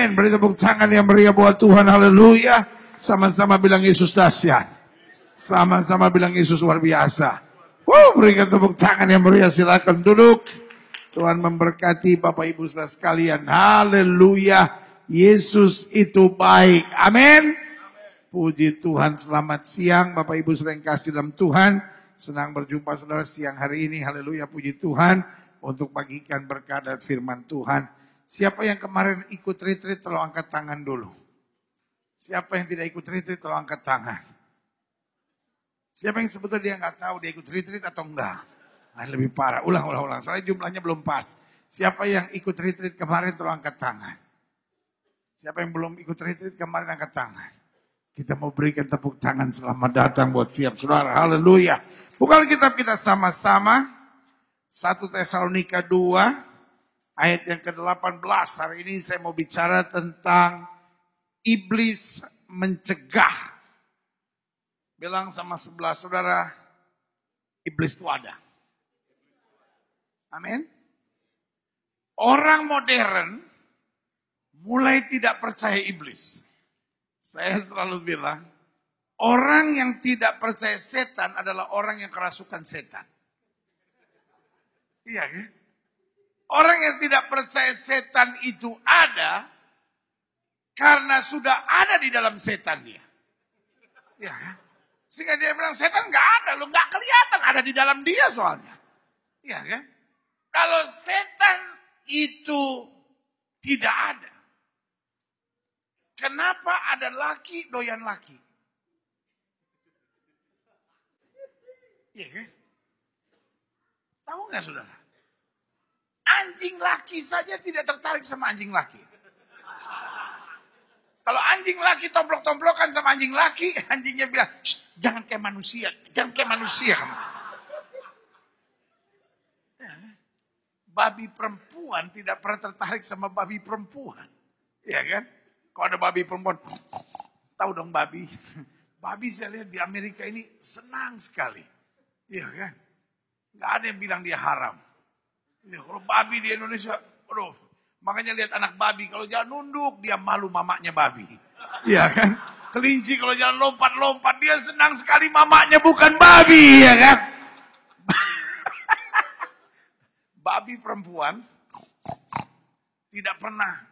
Amin. Beri tepuk tangan yang meriah buat Tuhan. Haleluya. Sama-sama bilang Yesus dahsyat. Sama-sama bilang Yesus luar biasa. Berikan tepuk tangan yang meriah. Silakan duduk. Tuhan memberkati Bapak Ibu saudara sekalian. Haleluya. Yesus itu baik. Amin. Puji Tuhan. Selamat siang Bapak Ibu saudara yang kasih dalam Tuhan. Senang berjumpa saudara siang hari ini. Haleluya. Puji Tuhan. Untuk bagikan berkat dan firman Tuhan. Siapa yang kemarin ikut retreat tolong angkat tangan dulu. Siapa yang tidak ikut retreat tolong angkat tangan. Siapa yang sebetulnya dia nggak tahu dia ikut retreat atau enggak? Nah, lebih parah. Ulang. Soalnya jumlahnya belum pas. Siapa yang ikut retreat kemarin tolong angkat tangan. Siapa yang belum ikut retreat kemarin angkat tangan. Kita mau berikan tepuk tangan selamat datang buat siap saudara. Haleluya. Buka kitab kita sama-sama. 1 Tesalonika 2 ayat yang ke-18. Hari ini saya mau bicara tentang iblis mencegah. Bilang sama sebelah saudara, iblis itu ada. Amin. Orang modern mulai tidak percaya iblis. Saya selalu bilang, orang yang tidak percaya setan adalah orang yang kerasukan setan. Iya kan? Orang yang tidak percaya setan itu ada karena sudah ada di dalam setan dia. Iya kan? Sehingga dia bilang setan nggak ada, lu nggak kelihatan ada di dalam dia soalnya. Iya kan? Kalau setan itu tidak ada, kenapa ada laki doyan laki? Iya kan? Tahu nggak saudara? Anjing laki saja tidak tertarik sama anjing laki. Kalau anjing laki tomplok-tomplokan sama anjing laki, anjingnya bilang, jangan kayak manusia, jangan kayak manusia. Babi perempuan tidak pernah tertarik sama babi perempuan. Iya kan? Kalau ada babi perempuan, tahu dong babi. Babi saya lihat di Amerika ini senang sekali. Iya kan? Nggak ada yang bilang dia haram. Ya, kalau babi di Indonesia, aduh. Makanya lihat anak babi, kalau jalan nunduk, dia malu mamanya babi. Iya kan? Kelinci kalau jalan lompat-lompat, dia senang sekali mamanya bukan babi. Ya kan? Babi perempuan tidak pernah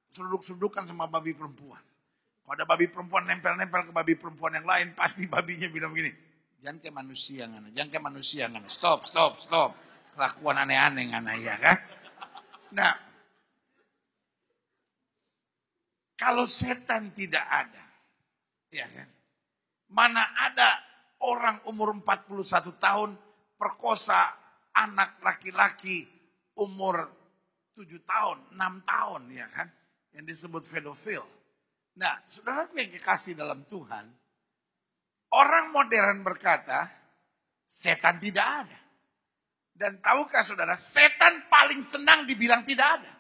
suduk-sudukan sama babi perempuan. Kalau ada babi perempuan nempel-nempel ke babi perempuan yang lain, pasti babinya bilang begini, jangan kayak manusia, ngana. Jangan kayak manusia, ngana. Stop. Kelakuan aneh-aneh, ngana, ya kan? Nah, kalau setan tidak ada, ya kan? Mana ada orang umur 41 tahun perkosa anak laki-laki umur 7 tahun, 6 tahun, ya kan? Yang disebut pedofil. Nah, saudara yang dikasih dalam Tuhan, orang modern berkata, setan tidak ada. Dan tahukah saudara, setan paling senang dibilang tidak ada.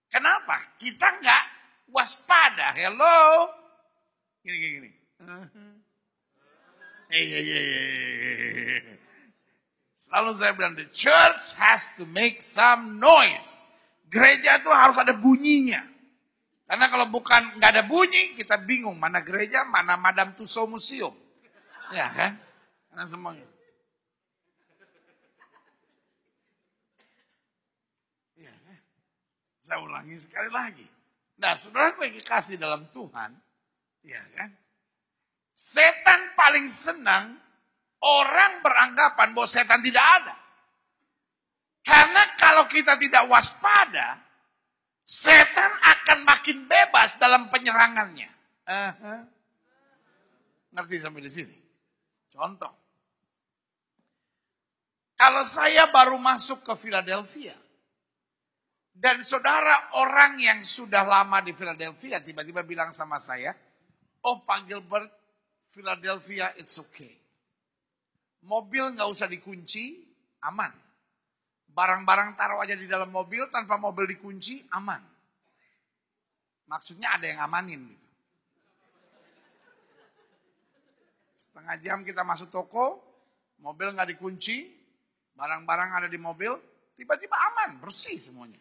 Kenapa? Kita nggak waspada. Hello? Gini. Selalu saya bilang, the church has to make some noise. Gereja itu harus ada bunyinya. Karena kalau bukan nggak ada bunyi, kita bingung mana gereja, mana Madame Tussauds Museum. Ya kan? Karena semuanya. Ya kan? Saya ulangi sekali lagi. Nah, saudara yang dikasih dalam Tuhan, ya kan? Setan paling senang orang beranggapan bahwa setan tidak ada. Karena kalau kita tidak waspada, setan akan makin bebas dalam penyerangannya. Ngerti sampai di sini? Contoh. Kalau saya baru masuk ke Philadelphia, dan saudara orang yang sudah lama di Philadelphia tiba-tiba bilang sama saya, oh Pak Gilbert, Philadelphia it's okay. Mobil gak usah dikunci, aman. Barang-barang taruh aja di dalam mobil, tanpa mobil dikunci, aman. Maksudnya ada yang amanin gitu. Setengah jam kita masuk toko, mobil gak dikunci, barang-barang ada di mobil, tiba-tiba aman, bersih semuanya.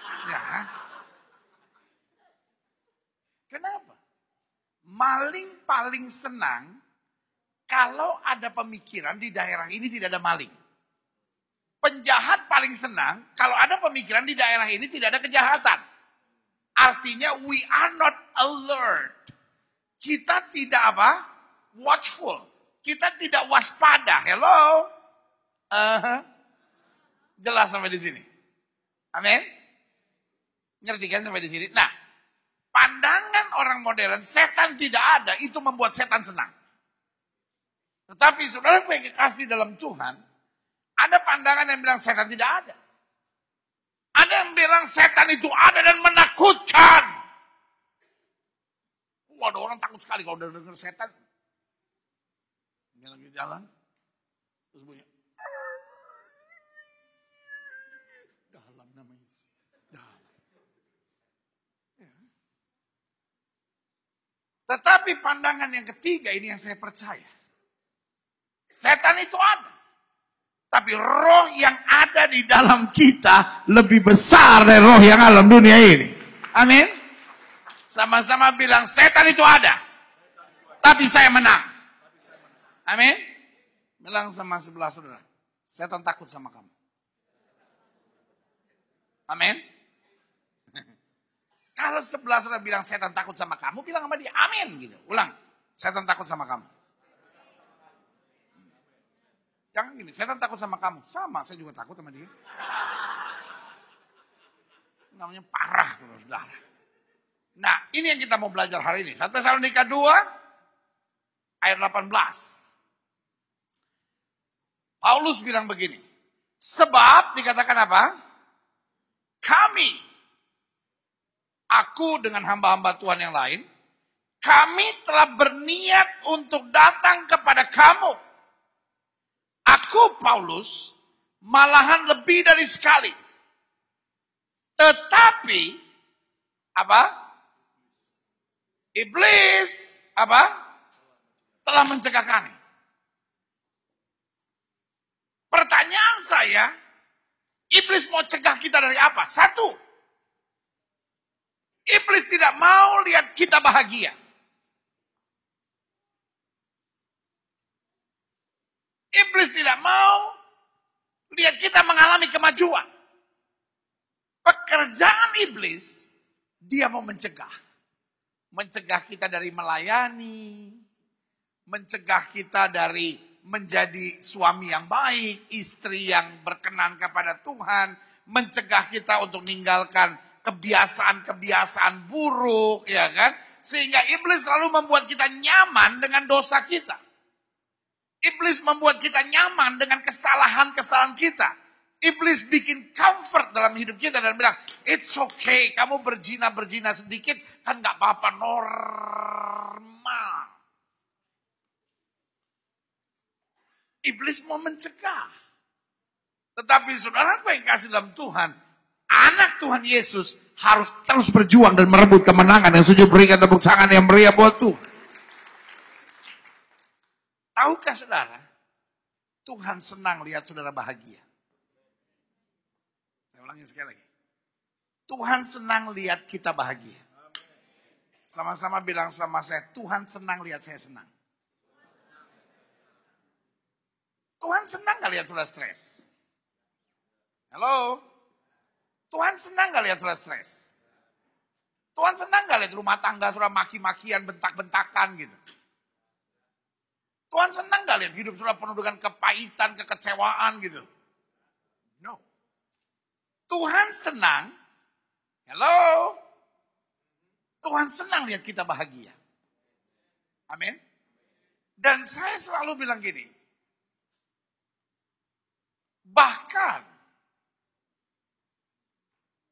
Ya, Kenapa? Maling paling senang kalau ada pemikiran di daerah ini tidak ada maling. Penjahat paling senang kalau ada pemikiran di daerah ini tidak ada kejahatan. Artinya we are not alert. Kita tidak apa? Watchful. Kita tidak waspada. Hello? Jelas sampai di sini. Amin. Ngerti kan sampai di sini? Nah, pandangan orang modern setan tidak ada itu membuat setan senang. Tetapi saudara yang kekasih dalam Tuhan, ada pandangan yang bilang setan tidak ada. Ada yang bilang setan itu ada dan menakutkan. Ada orang takut sekali kalau udah dengar setan. Dia lagi jalan, terus bunyi. Dalam namanya. Dalam. Ya. Tetapi pandangan yang ketiga ini yang saya percaya. Setan itu ada. Tapi roh yang ada di dalam kita lebih besar dari roh yang alam dunia ini. Amin. Sama-sama bilang setan itu ada. Tapi saya menang. Amin. Bilang sama sebelah saudara. Setan takut sama kamu. Amin. Kalau sebelah saudara bilang setan takut sama kamu, bilang sama dia amin gitu. Ulang. Setan takut sama kamu. Jangan gini, setan takut sama kamu. Sama, saya juga takut sama dia. Namanya parah, saudara. Nah, ini yang kita mau belajar hari ini. 1 Tesalonika 2, ayat 18. Paulus bilang begini. Sebab, dikatakan apa? Kami, aku dengan hamba-hamba Tuhan yang lain, kami telah berniat untuk datang kepada kamu. Aku, Paulus, malahan lebih dari sekali. Tetapi, apa? Iblis, apa? Telah mencegah kami. Pertanyaan saya, iblis mau cegah kita dari apa? Satu, iblis tidak mau lihat kita bahagia. Iblis tidak mau lihat kita mengalami kemajuan. Pekerjaan iblis, dia mau mencegah. Mencegah kita dari melayani. Mencegah kita dari menjadi suami yang baik. Istri yang berkenan kepada Tuhan. Mencegah kita untuk meninggalkan kebiasaan-kebiasaan buruk. Ya kan? Sehingga iblis selalu membuat kita nyaman dengan dosa kita. Iblis membuat kita nyaman dengan kesalahan-kesalahan kita. Iblis bikin comfort dalam hidup kita dan bilang, it's okay, kamu berzina sedikit, kan gak apa-apa, normal. Iblis mau mencegah. Tetapi saudara yang kasih dalam Tuhan, anak Tuhan Yesus harus terus berjuang dan merebut kemenangan yang sujud berikan tepuk tangan yang meriah buat Tuhan. Tahukah saudara, Tuhan senang lihat saudara bahagia. Saya ulangi sekali lagi. Tuhan senang lihat kita bahagia. Sama-sama bilang sama saya, Tuhan senang lihat saya senang. Tuhan senang gak lihat saudara stres? Halo? Tuhan senang gak lihat saudara stres? Tuhan senang gak lihat rumah tangga saudara maki-makian, bentak-bentakan gitu? Tuhan senang gak lihat hidup saudara penuh dengan kepahitan, kekecewaan gitu? No. Tuhan senang, hello? Tuhan senang lihat kita bahagia. Amin. Dan saya selalu bilang gini, bahkan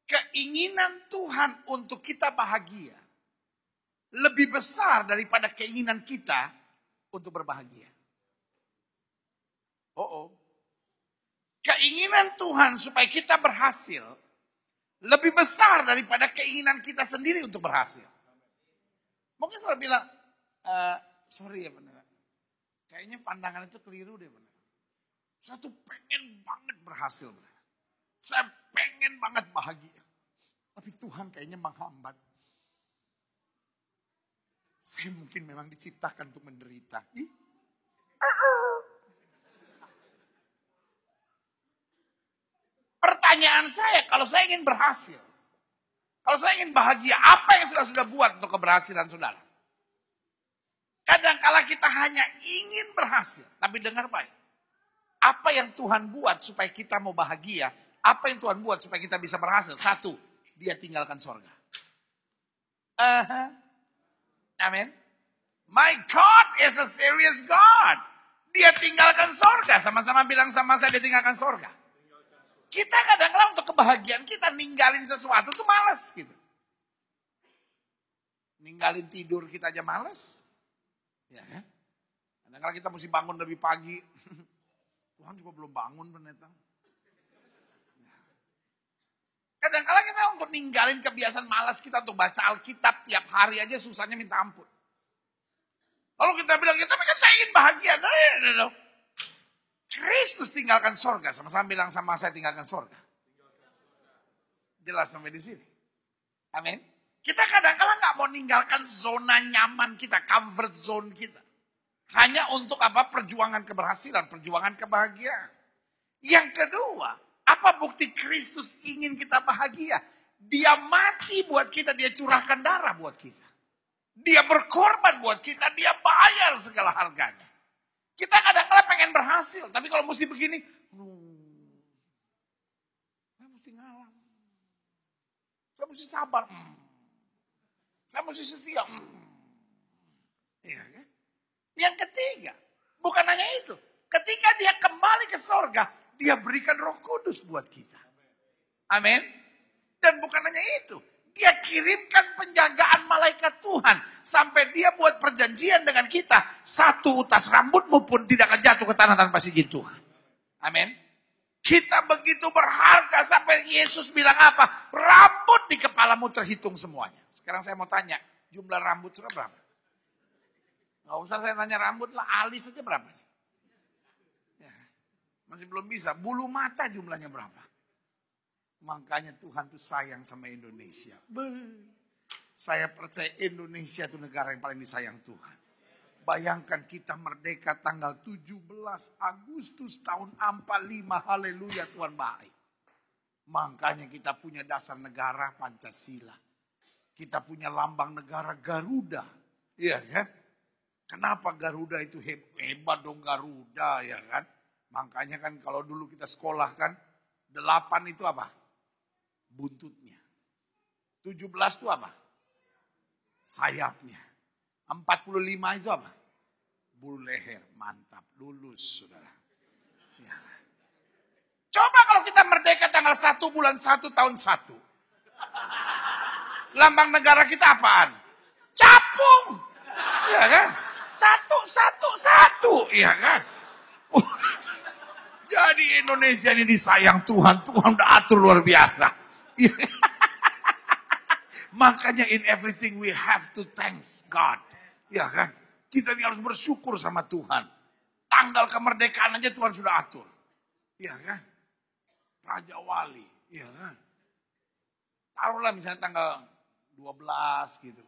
keinginan Tuhan untuk kita bahagia lebih besar daripada keinginan kita untuk berbahagia. Keinginan Tuhan supaya kita berhasil lebih besar daripada keinginan kita sendiri untuk berhasil. Mungkin saya bilang, sorry ya benar. Kayaknya pandangan itu keliru deh benar. Saya tuh pengen banget berhasil. Benar. Saya pengen banget bahagia. Tapi Tuhan kayaknya menghambat. Saya mungkin memang diciptakan untuk menderita. Pertanyaan saya, kalau saya ingin berhasil, kalau saya ingin bahagia, apa yang sudah buat untuk keberhasilan saudara? Kadang-kala kita hanya ingin berhasil, tapi dengar baik. Apa yang Tuhan buat supaya kita mau bahagia? Apa yang Tuhan buat supaya kita bisa berhasil? Satu, dia tinggalkan sorga. Amin. My God is a serious God. Dia tinggalkan sorga. Sama-sama bilang sama saya, dia tinggalkan sorga. Kita kadang-kadang untuk kebahagiaan kita ninggalin sesuatu itu malas gitu. Ninggalin tidur kita aja malas. Ya kan? Kadang-kadang kita mesti bangun lebih pagi. Tuhan juga belum bangun ternyata. Kadang-kadang kita untuk ninggalin kebiasaan malas kita untuk baca Alkitab tiap hari aja susahnya minta ampun. Lalu kita bilang, ya tapi kan saya ingin bahagia. No. Kristus tinggalkan sorga. Sama-sama bilang sama saya tinggalkan sorga. Jelas sampai di sini. Amin. Kita kadang-kadang gak mau ninggalkan zona nyaman kita, comfort zone kita. Hanya untuk apa? Perjuangan keberhasilan, perjuangan kebahagiaan. Yang kedua, apa bukti Kristus ingin kita bahagia? Dia mati buat kita, dia curahkan darah buat kita. Dia berkorban buat kita, dia bayar segala harganya. Kita kadang-kadang pengen berhasil, tapi kalau mesti begini, saya mesti ngalah. Saya mesti sabar. Saya mesti setia. Ya, kan? Yang ketiga, bukan hanya itu. Ketika dia kembali ke sorga, dia berikan Roh Kudus buat kita. Amin. Dan bukan hanya itu. Dia kirimkan penjagaan malaikat Tuhan. Sampai dia buat perjanjian dengan kita. Satu utas rambutmu pun tidak akan jatuh ke tanah tanpa izin Tuhan. Amin. Kita begitu berharga sampai Yesus bilang apa? Rambut di kepalamu terhitung semuanya. Sekarang saya mau tanya, jumlah rambut sudah berapa? Gak usah saya tanya rambut lah, alis saja berapa? Ya, masih belum bisa. Bulu mata jumlahnya berapa? Makanya Tuhan tuh sayang sama Indonesia. Saya percaya Indonesia itu negara yang paling disayang Tuhan. Bayangkan kita merdeka tanggal 17 Agustus tahun 45. Haleluya, Tuhan baik. Makanya kita punya dasar negara Pancasila. Kita punya lambang negara Garuda. Iya kan? Kenapa Garuda itu hebat dong Garuda ya kan? Makanya kan kalau dulu kita sekolah kan 8 itu apa? Buntutnya. 17 itu apa? Sayapnya. 45 itu apa? Bulu leher. Mantap. Lulus saudara. Ya. Coba kalau kita merdeka tanggal 1 bulan 1 tahun 1. Lambang negara kita apaan? Capung. Ya kan? 1. Ya kan? Jadi Indonesia ini disayang Tuhan. Tuhan udah atur luar biasa. Makanya in everything we have to thanks God. Ya kan? Kita ini harus bersyukur sama Tuhan. Tanggal kemerdekaan aja Tuhan sudah atur. Ya kan? Raja Wali. Ya kan? Taruhlah misalnya tanggal 12 gitu.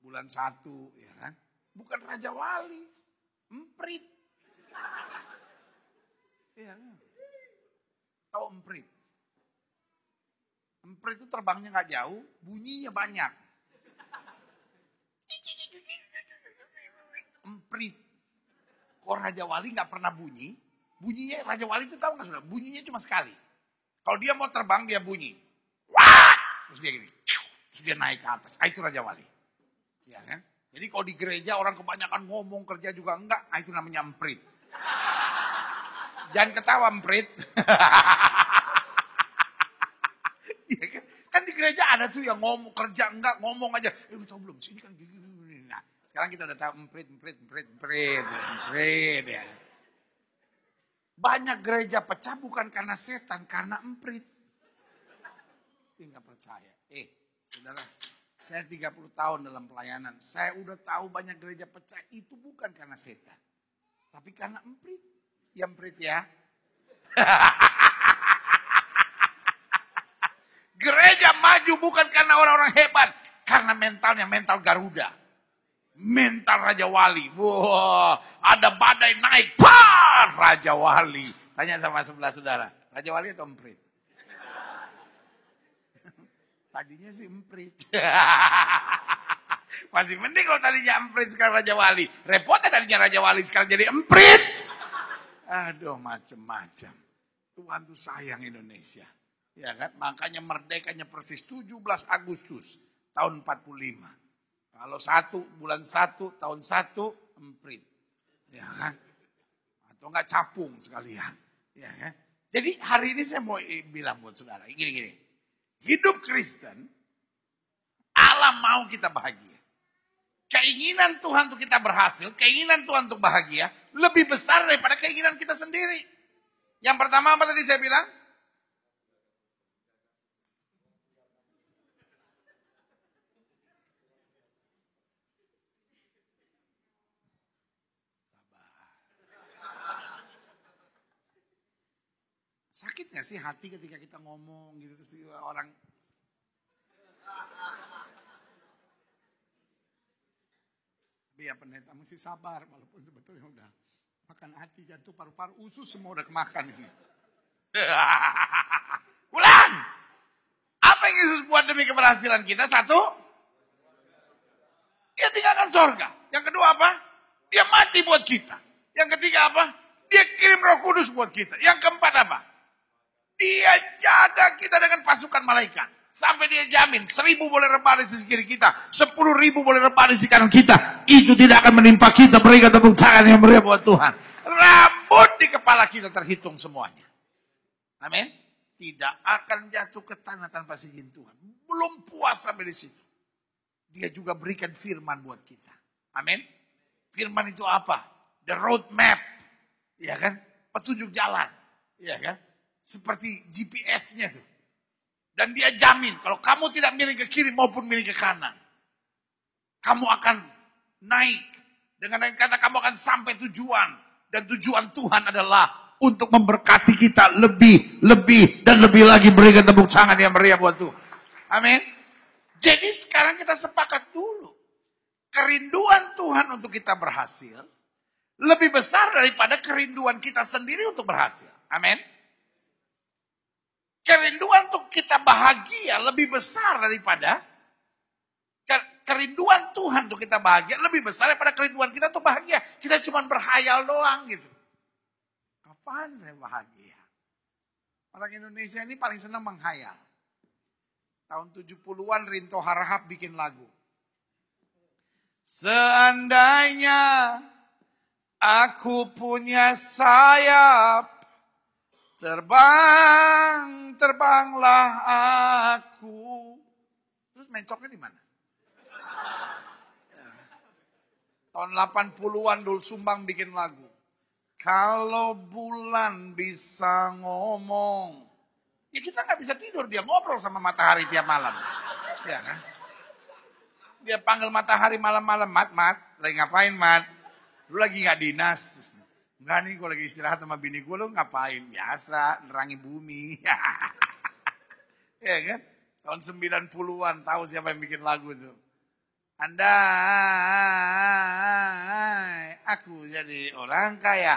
Bulan 1. Ya kan? Bukan Raja Wali. Emprit. Ya kan? Tahu emprit? Emprit itu terbangnya gak jauh, bunyinya banyak. Emprit. Kok Raja Wali gak pernah bunyi? Bunyinya Raja Wali itu tahu gak sudah? Bunyinya cuma sekali. Kalau dia mau terbang dia bunyi. Wah! Terus dia gini. Terus dia naik ke atas. Itu Raja Wali. Ya kan? Jadi kalau di gereja orang kebanyakan ngomong kerja juga enggak. Itu namanya emprit. Jangan ketawa emprit. Ya kan? Kan di gereja ada tuh yang ngomong kerja enggak ngomong aja. Lu tahu belum sini kan gini. Nah, sekarang kita udah tahu emprit ya. Banyak gereja pecah bukan karena setan, karena emprit. Enggak percaya. Saudara, saya 30 tahun dalam pelayanan. Saya udah tahu banyak gereja pecah itu bukan karena setan, tapi karena emprit. Ya emprit ya. Gereja maju bukan karena orang-orang hebat. Karena mentalnya mental Garuda. mental Raja Wali. Wah, ada badai naik, par Raja Wali. Tanya sama sebelah saudara, Raja Wali atau emprit? Tadinya sih emprit. Masih mending kalau tadinya emprit sekarang Raja Wali. Repotnya tadinya Raja Wali sekarang jadi emprit. Aduh, macam-macam. Tuhan tuh sayang Indonesia. Ya kan? Makanya merdekanya persis 17 Agustus tahun 45. Kalau bulan 1 tahun 1 emprit. Ya kan? Atau enggak capung sekalian. Ya kan? Jadi hari ini saya mau bilang buat saudara, gini-gini. Hidup Kristen, Allah mau kita bahagia. Keinginan Tuhan untuk kita berhasil, keinginan Tuhan untuk bahagia, lebih besar daripada keinginan kita sendiri. Yang pertama apa tadi saya bilang? Sakit gak sih hati ketika kita ngomong gitu, terus orang... Ya pendeta mesti sabar, walaupun sebetulnya udah makan hati, jantung, paru-paru, usus semua udah kemakan ini. Ulang! Apa yang Yesus buat demi keberhasilan kita? 1, dia tinggalkan sorga. Yang kedua apa? Dia mati buat kita. Yang ketiga apa? Dia kirim Roh Kudus buat kita. Yang keempat apa? Dia jaga kita dengan pasukan malaikat. Sampai dia jamin 1.000 boleh rebah di sisi kiri kita, 10.000 boleh rebah di sisi kanan kita. Itu tidak akan menimpa kita. Berikan tepuk tangan yang meriah buat Tuhan. Rambut di kepala kita terhitung semuanya. Amin. Tidak akan jatuh ke tanah tanpa izin Tuhan. Belum puas sampai di situ. Dia juga berikan firman buat kita. Amin. Firman itu apa? The road map. Ya kan? Petunjuk jalan. Ya kan? Seperti GPS-nya tuh. Dan dia jamin kalau kamu tidak miring ke kiri maupun miring ke kanan, kamu akan naik. Dengan kata kamu akan sampai tujuan. Dan tujuan Tuhan adalah untuk memberkati kita lebih dan lebih lagi. Berikan tepuk tangan yang meriah buat Tuhan. Amin. Jadi sekarang kita sepakat dulu. Kerinduan Tuhan untuk kita berhasil lebih besar daripada kerinduan kita sendiri untuk berhasil. Amin. Kerinduan untuk kita bahagia lebih besar daripada kerinduan Tuhan untuk kita bahagia lebih besar daripada kerinduan kita untuk bahagia. Kita cuma berhayal doang gitu. Kapan saya bahagia? Orang Indonesia ini paling senang menghayal. Tahun 70-an Rinto Harahap bikin lagu. Seandainya aku punya sayap, terbanglah aku. Terus mencoknya di mana? Ya. Tahun 80-an Dul Sumbang bikin lagu. Kalau bulan bisa ngomong. Ya kita gak bisa tidur, dia ngobrol sama matahari tiap malam. Ya kan? Dia panggil matahari malam-malam, Mat, lagi ngapain Mat? Lu lagi gak dinas? Enggak nih, gue lagi istirahat sama bini gue, lu ngapain? Biasa, nerangi bumi. Ya kan? Tahun 90-an, tahu siapa yang bikin lagu itu? Andai aku jadi orang kaya.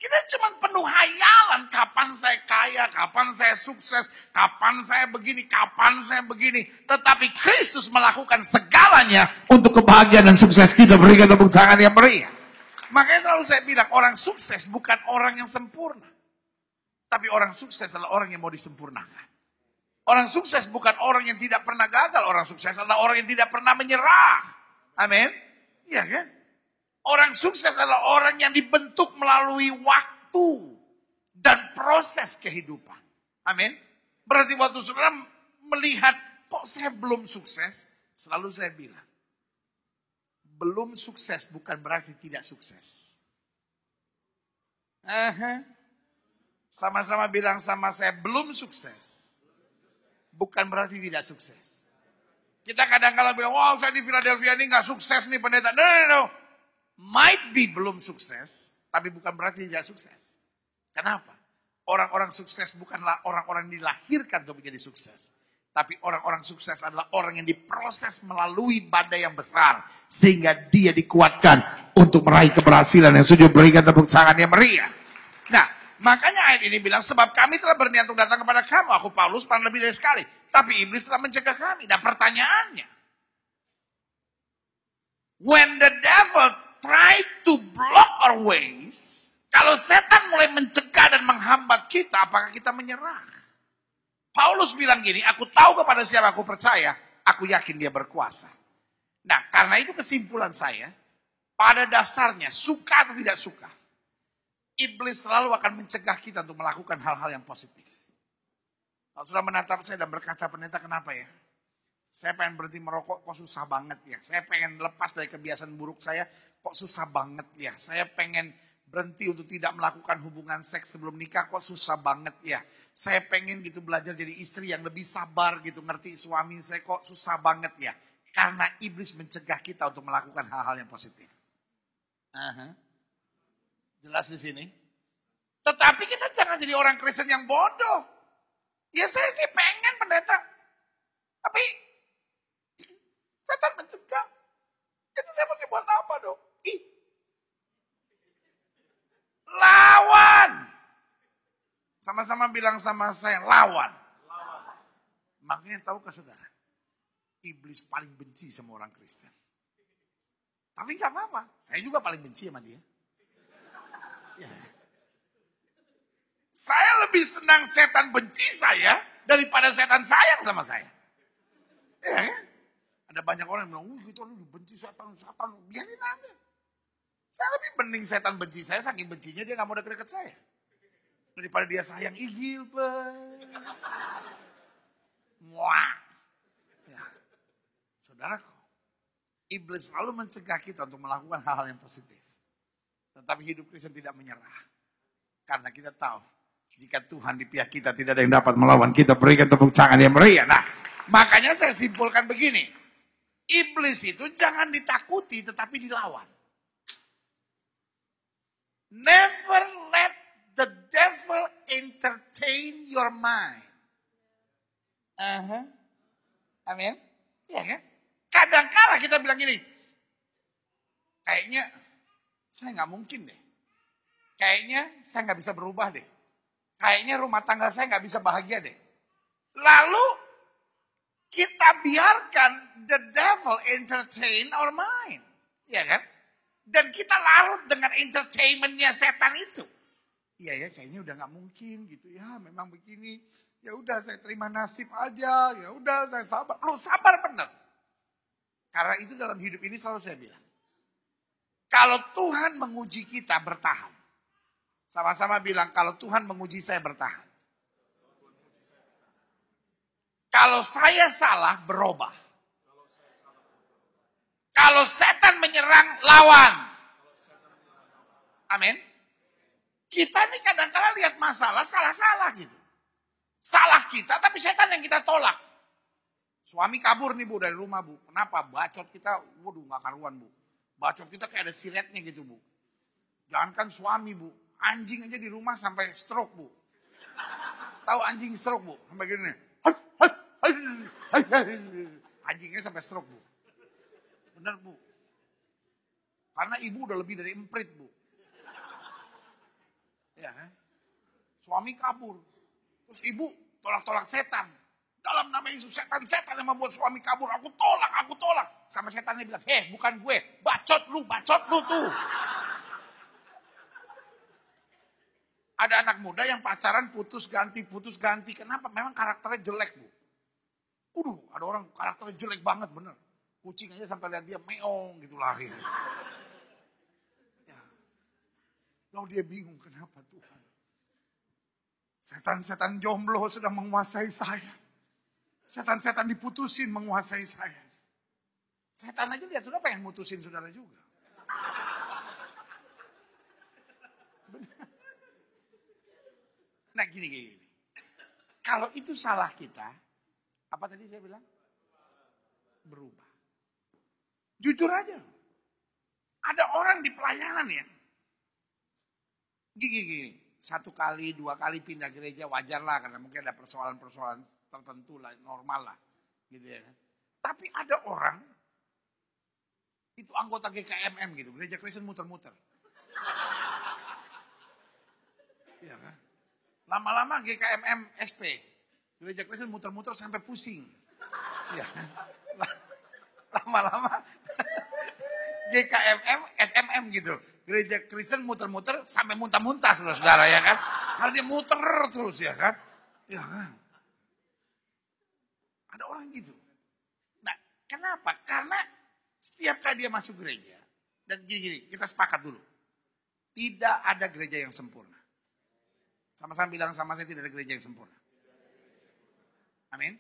Kita cuma penuh hayalan. Kapan saya kaya, kapan saya sukses, kapan saya begini, kapan saya begini. Tetapi Kristus melakukan segalanya untuk kebahagiaan dan sukses kita. Berikan tepuk tangan yang meriah. Makanya selalu saya bilang, orang sukses bukan orang yang sempurna. Tapi orang sukses adalah orang yang mau disempurnakan. Orang sukses bukan orang yang tidak pernah gagal. Orang sukses adalah orang yang tidak pernah menyerah. Amin. Iya kan? Orang sukses adalah orang yang dibentuk melalui waktu dan proses kehidupan. Amin. Berarti waktu saudara melihat, kok saya belum sukses? Selalu saya bilang, belum sukses bukan berarti tidak sukses. Sama-sama bilang sama saya, belum sukses bukan berarti tidak sukses. Kita kadang-kadang bilang, wow saya di Philadelphia ini gak sukses nih pendeta. No. Might be belum sukses, tapi bukan berarti tidak sukses. Kenapa? Orang-orang sukses bukanlah orang-orang dilahirkan untuk menjadi sukses. Tapi orang-orang sukses adalah orang yang diproses melalui badai yang besar. Sehingga dia dikuatkan untuk meraih keberhasilan. Yang sujud berikan tepuk tangan yang meriah. Nah, makanya ayat ini bilang, sebab kami telah berniat untuk datang kepada kamu. Aku Paulus pernah lebih dari sekali. Tapi iblis telah mencegah kami. Nah pertanyaannya, when the devil tried to block our ways, kalau setan mulai mencegah dan menghambat kita, apakah kita menyerah? Paulus bilang gini, aku tahu kepada siapa aku percaya, aku yakin dia berkuasa. Nah, karena itu kesimpulan saya, pada dasarnya suka atau tidak suka, iblis selalu akan mencegah kita untuk melakukan hal-hal yang positif. Kalau sudah menatap saya dan berkata, pendeta kenapa ya? Saya pengen berhenti merokok, kok susah banget ya. Saya pengen lepas dari kebiasaan buruk saya, kok susah banget ya. Saya pengen berhenti untuk tidak melakukan hubungan seks sebelum nikah, kok susah banget ya. Saya pengen gitu belajar jadi istri yang lebih sabar gitu, ngerti suami saya, kok susah banget ya. Karena iblis mencegah kita untuk melakukan hal-hal yang positif. Jelas di sini. Tetapi kita jangan jadi orang Kristen yang bodoh. Ya saya sih pengen pendeta. Tapi setan mencegah. Itu saya mesti buat apa dong? Lawan. Sama-sama bilang sama saya, lawan. Makanya tahu ke saudara, iblis paling benci sama orang Kristen. Tapi gak apa-apa, saya juga paling benci sama dia. Ya. Saya lebih senang setan benci saya daripada setan sayang sama saya. Ya, ya? Ada banyak orang yang bilang, gitu lu benci setan, biarin aja. Saya lebih mending setan benci saya, saking bencinya dia gak mau deket-deket saya. Daripada dia sayang, Gilbert. Muah. Ya. Saudaraku, iblis selalu mencegah kita untuk melakukan hal-hal yang positif. Tetapi hidup Kristen tidak menyerah. Karena kita tahu, jika Tuhan di pihak kita tidak ada yang dapat melawan kita. Berikan tepuk tangan yang meriah. Nah, makanya saya simpulkan begini. Iblis itu jangan ditakuti tetapi dilawan. Never let the devil entertain your mind. Amin. Iya kan? Kadang-kala kita bilang gini, kayaknya saya nggak mungkin deh. Kayaknya saya nggak bisa berubah deh. Kayaknya rumah tangga saya nggak bisa bahagia deh. Lalu kita biarkan the devil entertain our mind. Iya kan? Dan kita larut dengan entertainmentnya setan itu. Iya ya, kayaknya udah nggak mungkin gitu ya. Memang begini. Ya udah saya terima nasib aja. Ya udah saya sabar. Lu sabar bener. Karena itu dalam hidup ini selalu saya bilang. Kalau Tuhan menguji kita bertahan. Sama-sama bilang kalau Tuhan menguji saya bertahan. Kalau saya salah berubah. Kalau setan menyerang lawan. Amin. Kita nih kadang-kadang lihat masalah salah-salah gitu. Salah kita tapi setan yang kita tolak. Suami kabur nih Bu dari rumah Bu. Kenapa? Bacot kita, waduh gak karuan Bu. Bacot kita kayak ada siletnya gitu Bu. Jangankan suami Bu. Anjing aja di rumah sampai stroke Bu. Tahu anjing stroke Bu? Sampai gini nih. Anjingnya sampai stroke Bu. Benar Bu. Karena ibu udah lebih dari emprit Bu. Ya, suami kabur. Terus ibu tolak-tolak setan. Dalam nama Yesus setan yang membuat suami kabur. Aku tolak. Sama setannya bilang, bukan gue. Bacot lu tuh. Ada anak muda yang pacaran putus ganti. Kenapa? Memang karakternya jelek Bu. Ada orang karakternya jelek banget bener. Kucing aja sampai lihat dia meong gitu lari. Ya. Lalu dia bingung kenapa Tuhan. Setan-setan jomblo sedang menguasai saya. Setan-setan diputusin menguasai saya. Setan aja lihat sudah pengen mutusin saudara juga. Benar. Nah gini. Kalau itu salah kita, apa tadi saya bilang? Berubah. Jujur aja. Ada orang di pelayanan ya. Gini. 1 kali, 2 kali pindah gereja wajar lah. Karena mungkin ada persoalan-persoalan tertentu lah, normal lah. Gitu ya. Tapi ada orang, itu anggota GKMM gitu, gereja Kristen muter-muter. Ya kan? Lama-lama GKMM SP, gereja Kristen muter-muter sampai pusing. Ya kan? Lama-lama GKMM, SMM gitu. Gereja Kristen muter-muter sampai muntah-muntah saudara-saudara ya kan. Karena dia muter terus ya kan. Ya kan. Ada orang gitu. Nah kenapa? Karena setiap kali dia masuk gereja. Dan gini-gini, kita sepakat dulu. Tidak ada gereja yang sempurna. Sama-sama bilang sama saya tidak ada gereja yang sempurna. Amin.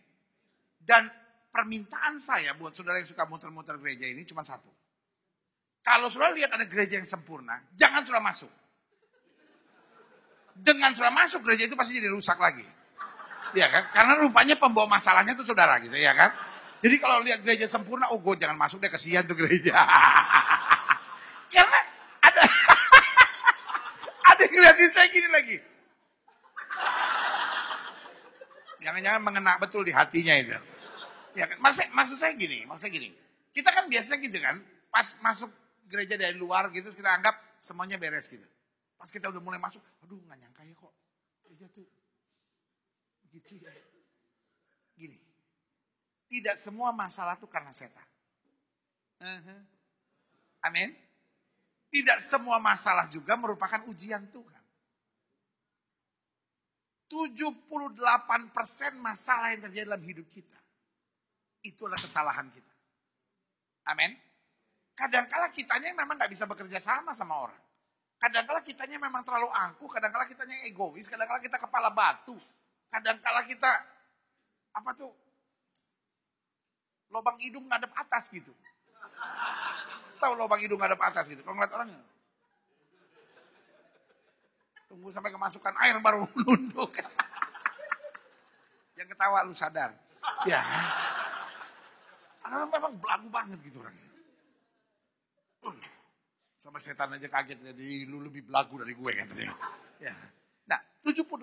Dan permintaan saya buat saudara yang suka muter-muter gereja ini cuma satu. Kalau saudara lihat ada gereja yang sempurna, jangan saudara masuk. Dengan saudara masuk gereja itu pasti jadi rusak lagi. Ya kan? Karena rupanya pembawa masalahnya itu saudara gitu ya kan. Jadi kalau lihat gereja sempurna, oh gue jangan masuk deh, kesian tuh gereja. Karena ada ada yang ngeliatin saya gini lagi. Jangan-jangan mengena betul di hatinya itu. Ya kan? Maksud saya gini. Kita kan biasanya gitu kan, pas masuk gereja dari luar gitu, kita anggap semuanya beres gitu. Pas kita udah mulai masuk, aduh gak nyangka ya kok gereja tuh gitu ya. Gini, tidak semua masalah tuh karena setan. Amin. Tidak semua masalah juga merupakan ujian Tuhan. 78% masalah yang terjadi dalam hidup kita, itu adalah kesalahan kita. Amin. Kadang-kala kitanya memang gak bisa bekerja sama orang. Kadang-kala kitanya memang terlalu angkuh, kadang-kala kitanya egois, kadang-kala kita kepala batu. Kadang-kala kita, lubang hidung ngadep atas gitu. Tahu lubang hidung ngadep atas gitu, kalau ngeliat orangnya. Tunggu sampai kemasukan air baru nunduk. Yang ketawa lu sadar. Ya. Karena memang belagu banget gitu orangnya. Sama setan aja kaget. Jadi lu lebih belagu dari gue katanya. Ya. Nah 78%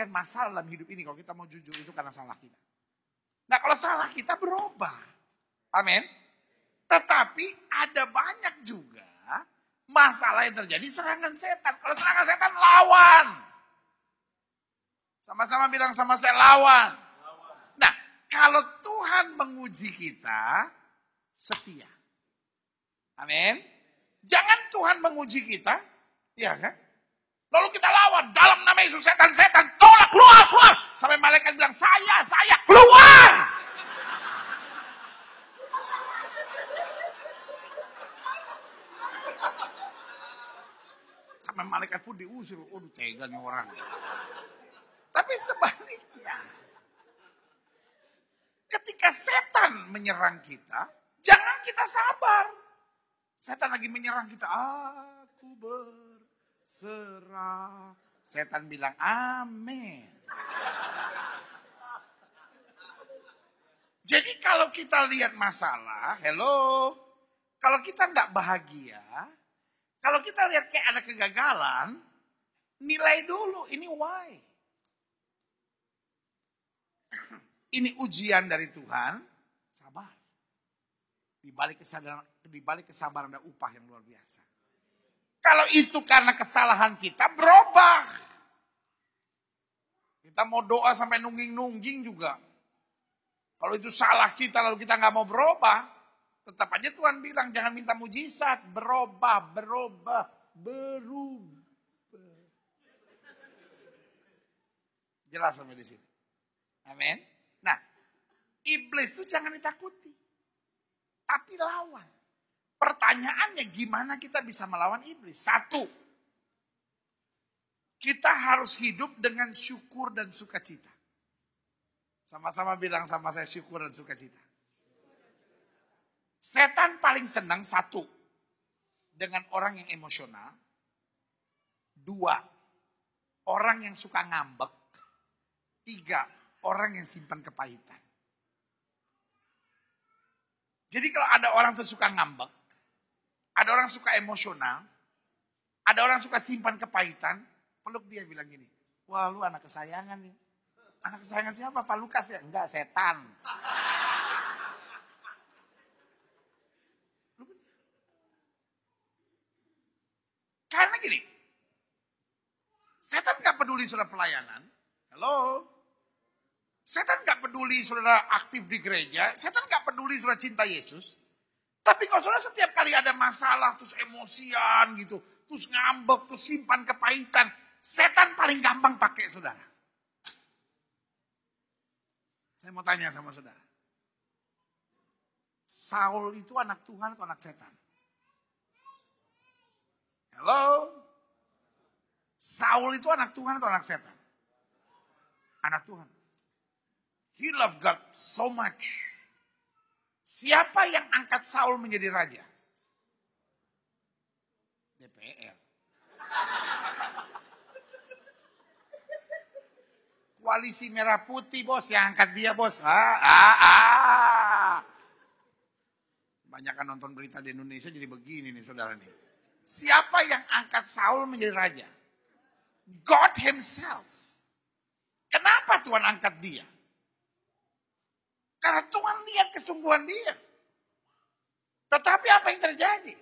masalah dalam hidup ini kalau kita mau jujur itu karena salah kita. Nah kalau salah kita berubah. Amin. Tetapi ada banyak juga masalah yang terjadi serangan setan. Kalau serangan setan lawan. Sama-sama bilang sama saya lawan. Nah, kalau Tuhan menguji kita, setia. Amin. Jangan Tuhan menguji kita, ya kan? Lalu kita lawan dalam nama Yesus setan-setan tolak keluar. Sampai malaikat bilang saya keluar. Sampai malaikat pun diusir. Aduh tega nih orang. Tapi sebaliknya. Ketika setan menyerang kita, jangan kita sabar. Setan lagi menyerang kita. Aku berserah. Setan bilang amin. Jadi kalau kita lihat masalah, kalau kita nggak bahagia, kalau kita lihat kayak ada kegagalan, nilai dulu ini why. Ini ujian dari Tuhan, sabar. Di balik kesabaran ada upah yang luar biasa. Kalau itu karena kesalahan kita, berubah. Kita mau doa sampai nungging-nungging juga. Kalau itu salah kita lalu kita nggak mau berubah, tetap aja Tuhan bilang jangan minta mujizat, berubah. Jelas sampai di sini. Amin. Nah, iblis itu jangan ditakuti, tapi lawan. Pertanyaannya gimana kita bisa melawan iblis? 1, kita harus hidup dengan syukur dan sukacita. Sama-sama bilang sama saya syukur dan sukacita. Setan paling senang 1, dengan orang yang emosional. 2, orang yang suka ngambek. 3, orang yang simpan kepahitan. Jadi kalau ada orang tuh suka ngambek, ada orang suka emosional, ada orang suka simpan kepahitan, peluk dia bilang gini, wah lu anak kesayangan nih. Anak kesayangan siapa? Pak Lukas ya? Enggak, setan. Karena gini, setan gak peduli saudara pelayanan. Halo? Setan gak peduli saudara aktif di gereja. Setan gak peduli saudara cinta Yesus. Tapi kalau saudara setiap kali ada masalah, terus emosian gitu, terus ngambek, terus simpan kepahitan, setan paling gampang pakai saudara. Saya mau tanya sama saudara. Saul itu anak Tuhan atau anak setan? Halo? Saul itu anak Tuhan atau anak setan? Anak Tuhan. He loved God so much. Siapa yang angkat Saul menjadi raja? DPR. Koalisi merah putih bos, yang angkat dia bos. Banyak kan nonton berita di Indonesia jadi begini nih saudara nih. Siapa yang angkat Saul menjadi raja? God himself. Kenapa Tuhan angkat dia? Karena Tuhan lihat kesungguhan dia. Tetapi apa yang terjadi?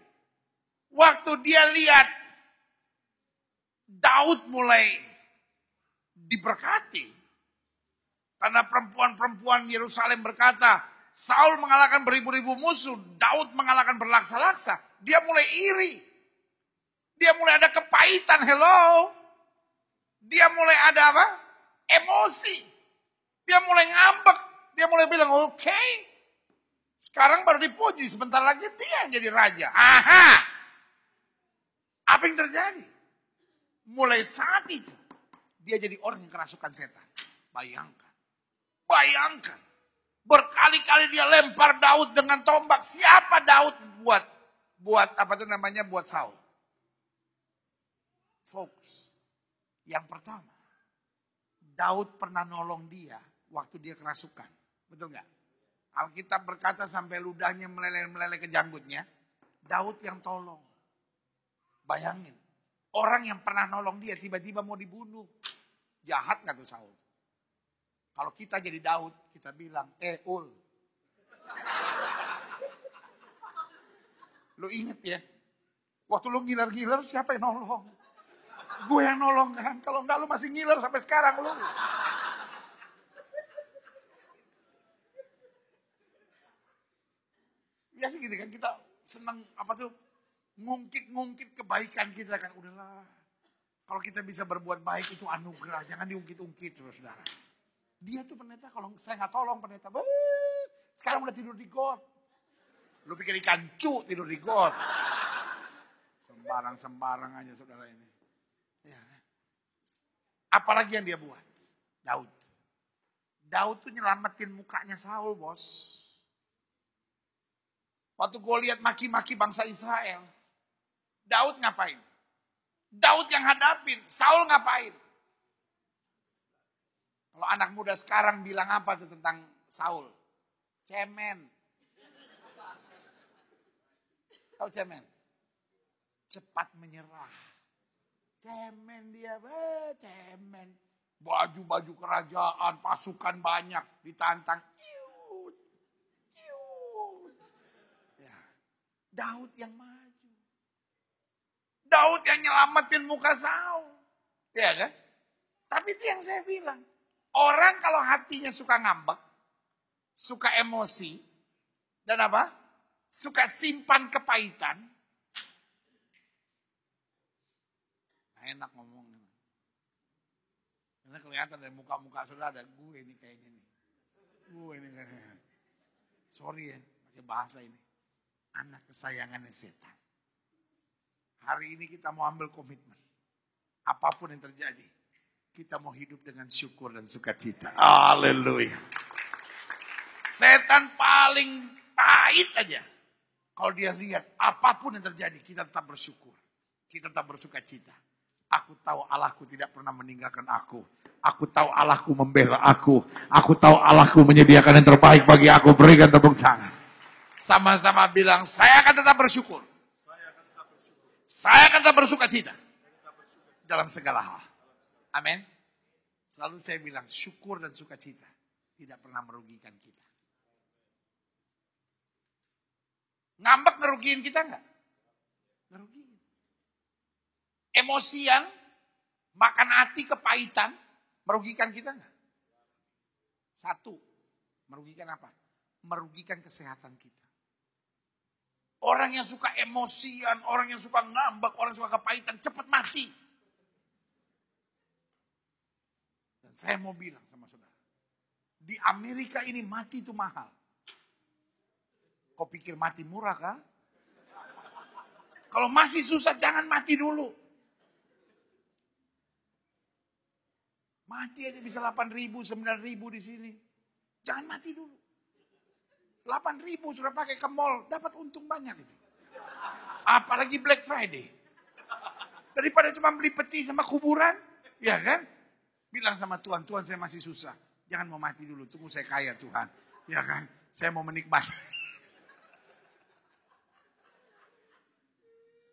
Waktu dia lihat Daud mulai diberkati. Karena perempuan-perempuan Yerusalem berkata, Saul mengalahkan beribu-ribu musuh, Daud mengalahkan berlaksa-laksa. Dia mulai iri. Dia mulai ada kepahitan, hello. Dia mulai ada apa? Emosi. Dia mulai ngambek. Dia mulai bilang, oke. Sekarang baru dipuji, sebentar lagi dia yang jadi raja. Aha. Apa yang terjadi? Mulai saat itu, dia jadi orang yang kerasukan setan. Bayangkan. Bayangkan. Berkali-kali dia lempar Daud dengan tombak. Siapa Daud buat apa itu namanya, buat Saul? Folks, yang pertama, Daud pernah nolong dia waktu dia kerasukan. Betul nggak? Alkitab berkata sampai ludahnya meleleh-meleleh ke janggutnya. Daud yang tolong. Bayangin. Orang yang pernah nolong dia tiba-tiba mau dibunuh. Jahat nggak tuh Saul? Kalau kita jadi Daud, kita bilang, Ul. Lu inget ya? Waktu lu ngiler-ngiler siapa yang nolong? Gue yang nolong kan. Kalau enggak lu masih ngiler sampai sekarang lu. Biasa gitu kan, kita senang apa tuh, ngungkit-ngungkit kebaikan kita kan. Udahlah, kalau kita bisa berbuat baik itu anugerah, jangan diungkit-ungkit saudara. Dia tuh pendeta, kalau saya nggak tolong pendeta, sekarang udah tidur di got. Lu pikir ikan cu tidur di got. Sembarang-sembarang aja saudara ini. Ya. Apalagi yang dia buat? Daud. Daud tuh nyelamatin mukanya Saul, bos. Waktu Goliat maki-maki bangsa Israel, Daud ngapain? Daud yang hadapin, Saul ngapain? Kalau anak muda sekarang bilang apa tuh tentang Saul? Cemen. Tahu cemen? Cepat menyerah. Cemen dia, cemen. Baju-baju kerajaan, pasukan banyak, ditantang. Daud yang maju. Daud yang nyelamatin muka Saul. Ya kan? Tapi itu yang saya bilang. Orang kalau hatinya suka ngambek, suka emosi, dan apa? Suka simpan kepahitan. Enak ngomongnya. Karena kelihatan dari muka-muka saudara, gue ini kayaknya nih. Gue ini kayaknya. Sorry ya, pakai bahasa ini. Anak kesayangannya setan. Hari ini kita mau ambil komitmen. Apapun yang terjadi, kita mau hidup dengan syukur dan sukacita. Haleluya. Setan paling pahit aja. Kalau dia lihat apapun yang terjadi, kita tetap bersyukur. Kita tetap bersukacita. Aku tahu Allahku tidak pernah meninggalkan aku. Aku tahu Allahku membela aku. Aku tahu Allahku menyediakan yang terbaik bagi aku. Berikan tepuk tangan. Sama-sama bilang, saya akan tetap bersyukur. Saya akan tetap bersukacita. Dalam segala hal. Amin. Selalu saya bilang syukur dan sukacita tidak pernah merugikan kita. Ngambek ngerugiin kita enggak? Ngerugiin. Emosian, makan hati, kepahitan, merugikan kita enggak? Satu, merugikan apa? Merugikan kesehatan kita. Orang yang suka emosian, orang yang suka ngambek, orang yang suka kepahitan, cepat mati. Dan saya mau bilang sama saudara, di Amerika ini mati itu mahal. Kau pikir mati murah kah? Kalau masih susah jangan mati dulu. Mati aja bisa 8.000, 9.000 di sini. Jangan mati dulu. 8.000 sudah pakai ke mall, dapat untung banyak itu. Apalagi Black Friday. Daripada cuma beli peti sama kuburan, ya kan? Bilang sama Tuhan, Tuhan saya masih susah. Jangan mau mati dulu, tunggu saya kaya Tuhan. Ya kan? Saya mau menikmati.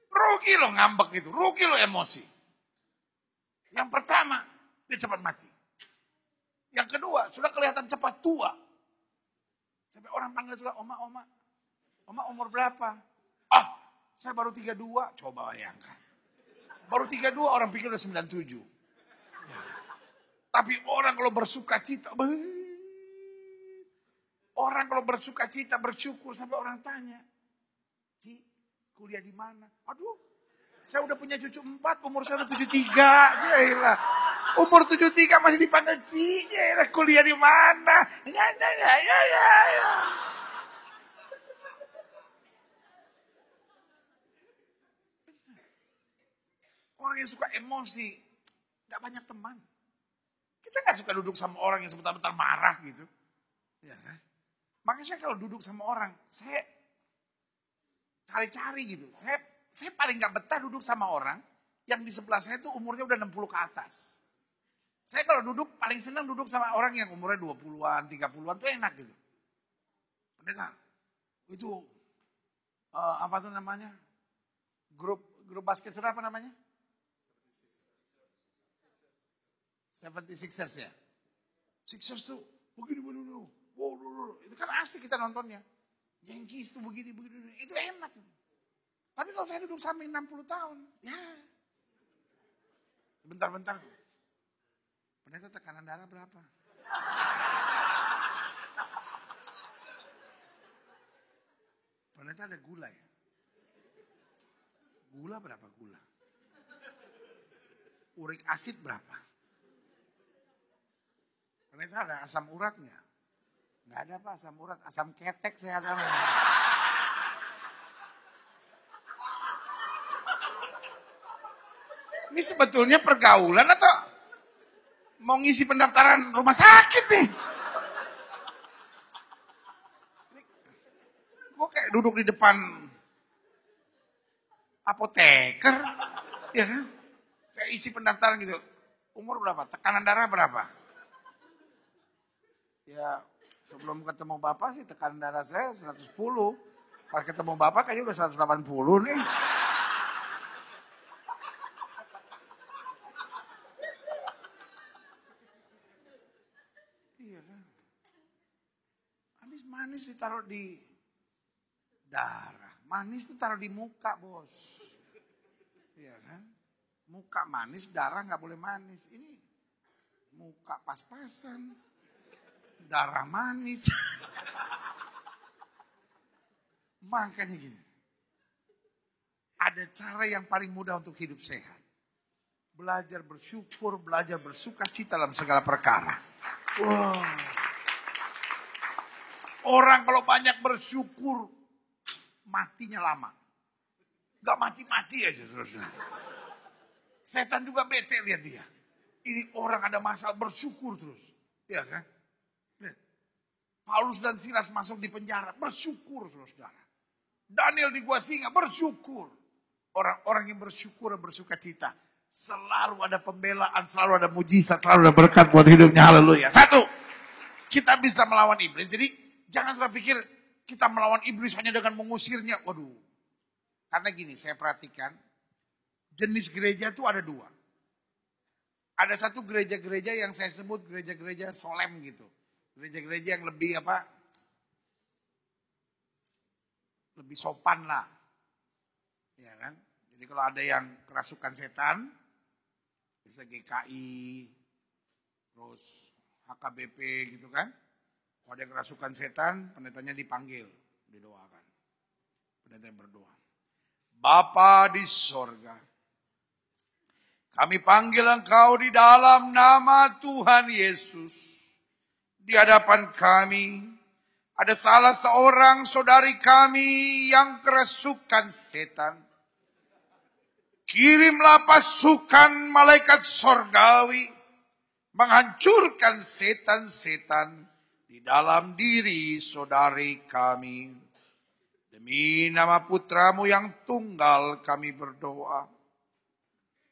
Rugi lo ngambek itu, rugi lo emosi. Yang pertama, dia cepat mati. Yang kedua, sudah kelihatan cepat tua. Sampai orang panggil sudah, oma. Oma umur berapa? Ah, saya baru 32. Coba bayangkan. Baru 32 orang pikir udah 97. Ya. Tapi orang kalau bersuka cita. Orang kalau bersuka cita, bersyukur. Sampai orang tanya. Ci, kuliah di mana? Aduh, saya udah punya cucu 4. Umur saya udah 73. Yaelah. Umur 73 masih dipanggil Ci, ya kuliah di mana? Ya. Orang yang suka emosi, gak banyak teman. Kita gak suka duduk sama orang yang sebentar-bentar marah gitu. Ya kan? Makanya saya kalau duduk sama orang, saya cari-cari gitu. Saya paling gak betah duduk sama orang yang di sebelah saya tuh umurnya udah 60 ke atas. Saya kalau duduk, paling senang duduk sama orang yang umurnya 20-an, 30-an, tuh enak gitu. Pendeta, itu, apa tuh namanya? Grup basket, sudah apa namanya? 76ers ya? Sixers tuh, begini. Wow, itu kan asik kita nontonnya. Yankees tuh begini. Itu enak. Tapi kalau saya duduk sampai 60 tahun, ya. Bentar. Pendeta tekanan darah berapa? Pendeta ada gula ya? Gula berapa gula? Urik asid berapa? Pendeta ada asam uratnya? Nggak ada apa asam urat, asam ketek saya ada. Ini sebetulnya pergaulan atau mau ngisi pendaftaran rumah sakit nih? Gue kayak duduk di depan apoteker, ya kan? Kayak isi pendaftaran gitu. Umur berapa? Tekanan darah berapa? Ya sebelum ketemu Bapak sih tekanan darah saya 110. Pas ketemu Bapak kayaknya udah 180 nih. Iya kan? Habis manis ditaruh di darah. Manis itu taruh di muka, bos. Iya kan? Muka manis, darah nggak boleh manis. Ini muka pas-pasan, darah manis. Makanya gini, ada cara yang paling mudah untuk hidup sehat. Belajar bersyukur, belajar bersukacita dalam segala perkara. Wow. Orang kalau banyak bersyukur, matinya lama. Gak mati-mati aja saudara. Setan juga bete lihat dia. Ini orang ada masalah bersyukur terus. Ya kan? Paulus dan Silas masuk di penjara, bersyukur saudara. Daniel di gua singa, bersyukur. Orang-orang yang bersyukur dan bersukacita. Selalu ada pembelaan, selalu ada mujizat, selalu ada berkat buat hidupnya. Haleluya. Satu, kita bisa melawan iblis. Jadi jangan sudah pikir kita melawan iblis hanya dengan mengusirnya. Waduh. Karena gini, saya perhatikan. Jenis gereja itu ada dua. Ada satu gereja-gereja yang saya sebut gereja-gereja solemn gitu. Gereja-gereja yang lebih lebih sopan lah. Ya kan? Jadi kalau ada yang kerasukan setan, bisa GKI, terus HKBP gitu kan. Kalau ada yang kerasukan setan, pendetanya dipanggil, didoakan. Pendeta yang berdoa. Bapa di sorga, kami panggil Engkau di dalam nama Tuhan Yesus. Di hadapan kami, ada salah seorang saudari kami yang kerasukan setan. Kirimlah pasukan malaikat sorgawi, menghancurkan setan-setan di dalam diri saudari kami. Demi nama putramu yang tunggal kami berdoa.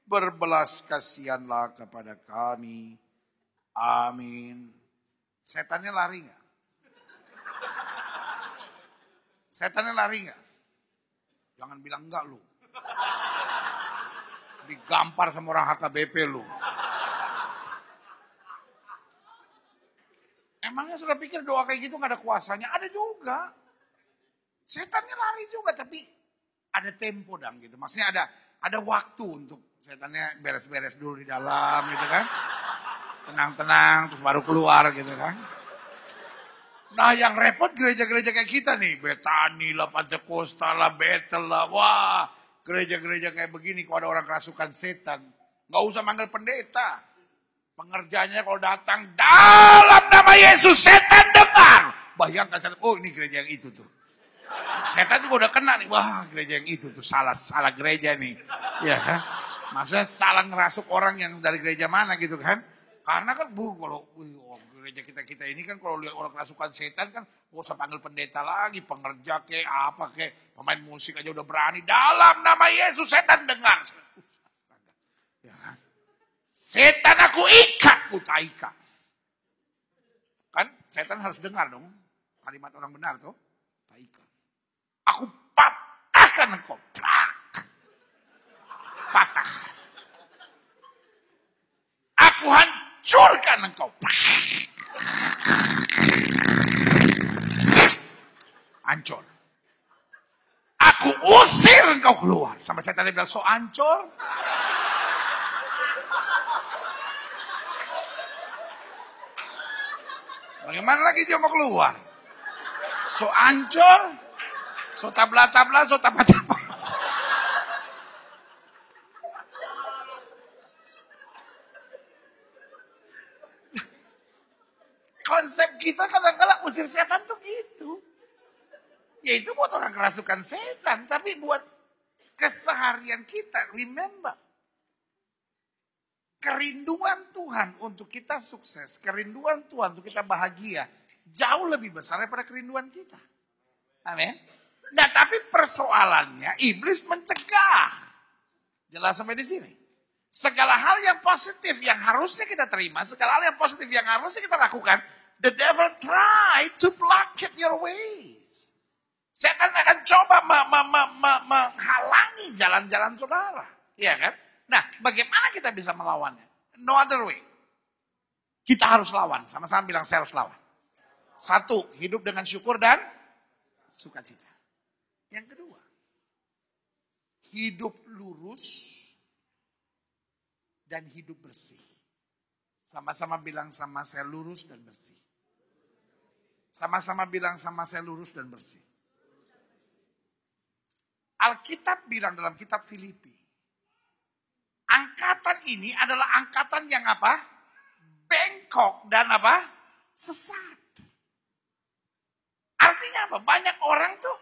Berbelas kasihanlah kepada kami. Amin. Setannya lari gak? Setannya lari gak? Jangan bilang enggak lu. Digampar sama orang HKBP lu. Emangnya sudah pikir doa kayak gitu gak ada kuasanya? Ada juga. Setannya lari juga, tapi ada tempo dong gitu. Maksudnya ada waktu untuk setannya beres-beres dulu di dalam gitu kan. Tenang-tenang, terus baru keluar gitu kan. Nah yang repot gereja-gereja kayak kita nih. Betani lah, Pantekosta lah, Betel lah. Wah, gereja-gereja kayak begini kalau ada orang kerasukan setan. Gak usah manggil pendeta. Pengerjanya kalau datang dalam nama Yesus, setan dengar. Bayangkan setan, oh ini gereja yang itu tuh. Setan juga udah kena nih, wah gereja yang itu tuh, salah gereja nih. Ya kan? Maksudnya salah ngerasuk orang yang dari gereja mana gitu kan. Karena kan kalau gereja kita ini kan kalau lihat orang kerasukan setan kan gak usah panggil pendeta lagi, pengerja kayak apa kayak pemain musik aja udah berani. Dalam nama Yesus setan dengar. Ya kan? Setan aku ikat, ku tak ikat. Kan setan harus dengar dong. Kalimat orang benar tuh. Tak ikat. Aku patahkan engkau. Patah. Aku hancurkan engkau. Hancur. Aku usir engkau keluar. Sama setan dia bilang, so hancur. Bagaimana lagi dia mau keluar? So hancur, so tabla-tabla, so tapa-tapa. Konsep kita kadang-kadang usir setan tuh gitu. Ya itu buat orang kerasukan setan, tapi buat keseharian kita, remember. Kerinduan Tuhan untuk kita sukses, kerinduan Tuhan untuk kita bahagia, jauh lebih besar daripada kerinduan kita. Amin. Nah tapi persoalannya, iblis mencegah. Jelas sampai di sini. Segala hal yang positif yang harusnya kita terima, segala hal yang positif yang harusnya kita lakukan, the devil try to block your ways. Setan akan coba menghalangi jalan-jalan saudara. Iya kan? Nah, bagaimana kita bisa melawannya? No other way. Kita harus lawan. Sama-sama bilang saya harus lawan. Satu, hidup dengan syukur dan sukacita. Yang kedua, hidup lurus dan hidup bersih. Sama-sama bilang sama saya lurus dan bersih. Sama-sama bilang sama saya lurus dan bersih. Alkitab bilang dalam kitab Filipi, angkatan ini adalah angkatan yang apa? Bengkok dan apa? Sesat. Artinya apa? Banyak orang tuh,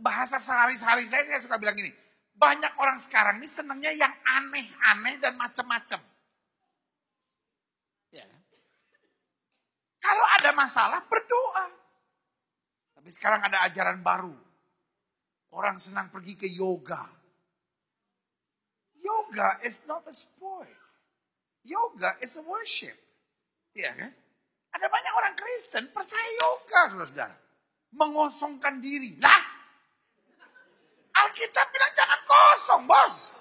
bahasa sehari-hari saya suka bilang gini, banyak orang sekarang ini senangnya yang aneh-aneh dan macam-macam. Ya. Kalau ada masalah, berdoa. Tapi sekarang ada ajaran baru. Orang senang pergi ke yoga. Yoga is not a sport. Yoga is a worship. Iya kan? Ada banyak orang Kristen percaya yoga, saudara-saudara. Mengosongkan diri. Lah, Alkitab bilang jangan kosong, bos.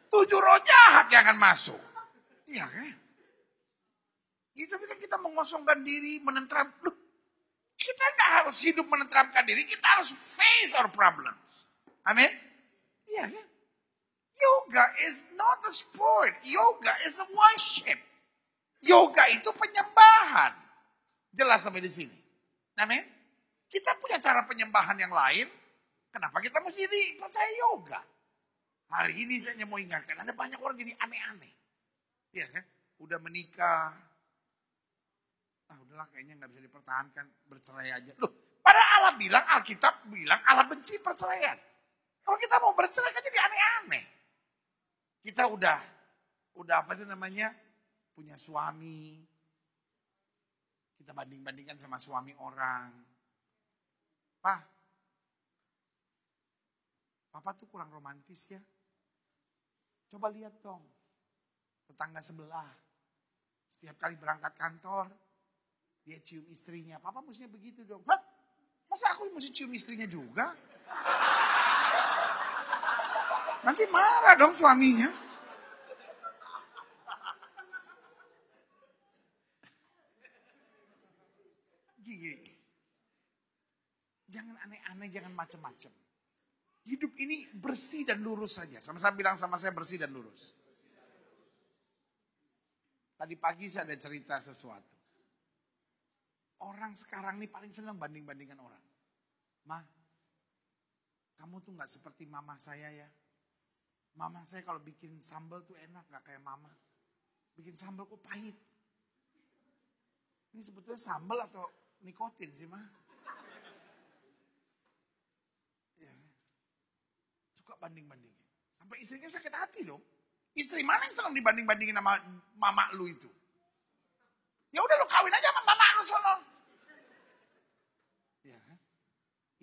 7 roh jahat yang akan masuk. Iya kan? Ya, tapi kan kita mengosongkan diri, menentram. Loh, kita nggak harus hidup menentramkan diri, kita harus face our problems. Amin? Iya kan? Yoga is not a sport. Yoga is a worship. Yoga itu penyembahan. Jelas sampai di sini. Amin? Kita punya cara penyembahan yang lain. Kenapa kita mesti percaya yoga? Hari ini saya mau ingatkan, ada banyak orang jadi aneh-aneh. Iya kan? Udah menikah. Udahlah kayaknya nggak bisa dipertahankan, bercerai aja. Loh, pada Allah bilang, Alkitab bilang Allah benci perceraian. Kalau kita mau bercerai kan jadi aneh-aneh. Kita udah apa itu namanya, punya suami. Kita banding-bandingkan sama suami orang. Papa tuh kurang romantis ya. Coba lihat dong, tetangga sebelah. Setiap kali berangkat kantor, dia cium istrinya. Papa mestinya begitu dong. Hah? Masa aku mesti cium istrinya juga? Nanti marah dong suaminya. Gini. Jangan aneh-aneh, jangan macam-macam. Hidup ini bersih dan lurus saja. Sama-sama bilang sama saya, bersih dan lurus. Tadi pagi saya ada cerita sesuatu. Orang sekarang ini paling senang banding-bandingkan orang. Ma, kamu tuh gak seperti mama saya ya. Mama saya kalau bikin sambal tuh enak, gak kayak mama. Bikin sambal kok pahit. Ini sebetulnya sambal atau nikotin sih, Ma? Ya. Suka banding-bandingin. Sampai istrinya sakit hati dong. Istri mana yang senang dibanding-bandingin sama mama lu itu? Ya udah lu kawin aja sama mama lu sono. Ya kan?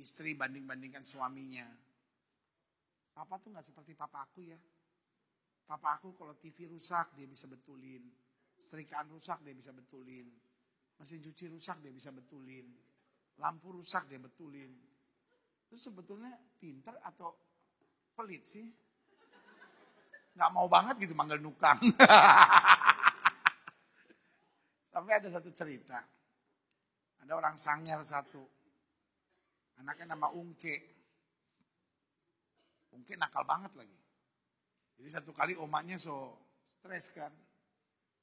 Istri banding-bandingkan suaminya. Papa tuh gak seperti papa aku ya. Papa aku kalau TV rusak dia bisa betulin. Setrikaan rusak dia bisa betulin. Mesin cuci rusak dia bisa betulin. Lampu rusak dia betulin. Itu sebetulnya pintar atau pelit sih? Gak mau banget gitu manggil nukang. Sampai ada satu cerita. Ada orang Sangir satu. Anaknya nama Ungke. Ungke nakal banget lagi. Jadi satu kali omaknya stres kan.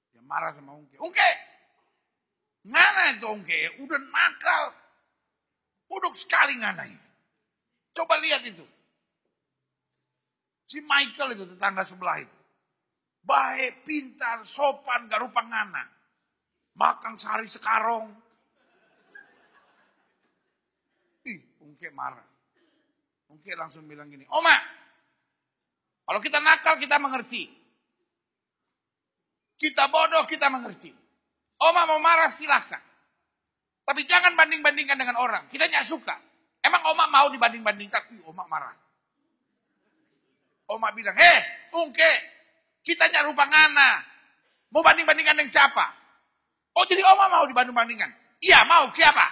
Dia marah sama Ungke. Ungke! Ngana itu Ungke? Udah nakal. Buduk sekali nganai. Coba lihat itu. Si Michael itu tetangga sebelah itu. Baik, pintar, sopan, gak rupa ngana. Makan sehari sekarong. Ungke marah. Ungke langsung bilang gini, Oma, kalau kita nakal kita mengerti. Kita bodoh kita mengerti. Oma mau marah silahkan. Tapi jangan banding-bandingkan dengan orang. Kita gak suka. Emang Oma mau dibanding-bandingkan? Oma marah. Oma bilang, Ungke, kita nyarupa ngana. Mau banding-bandingkan dengan siapa? Oh jadi Oma mau dibanding-bandingkan? Iya mau, siapa?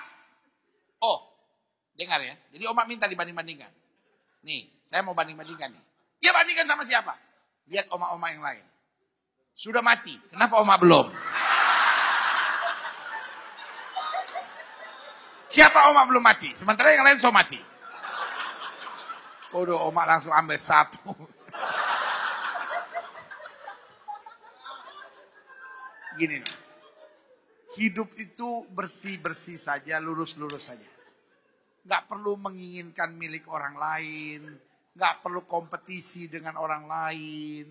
Oh, dengar ya. Jadi Oma minta dibanding-bandingkan. Nih, saya mau banding-bandingkan nih. Ya bandingkan sama siapa? Lihat Oma-Oma yang lain. Sudah mati, kenapa Oma belum? Siapa Oma belum mati? Sementara yang lain so mati. Udah Oma langsung ambil satu. Gini nih. Hidup itu bersih-bersih saja, lurus-lurus saja. Gak perlu menginginkan milik orang lain. Gak perlu kompetisi dengan orang lain.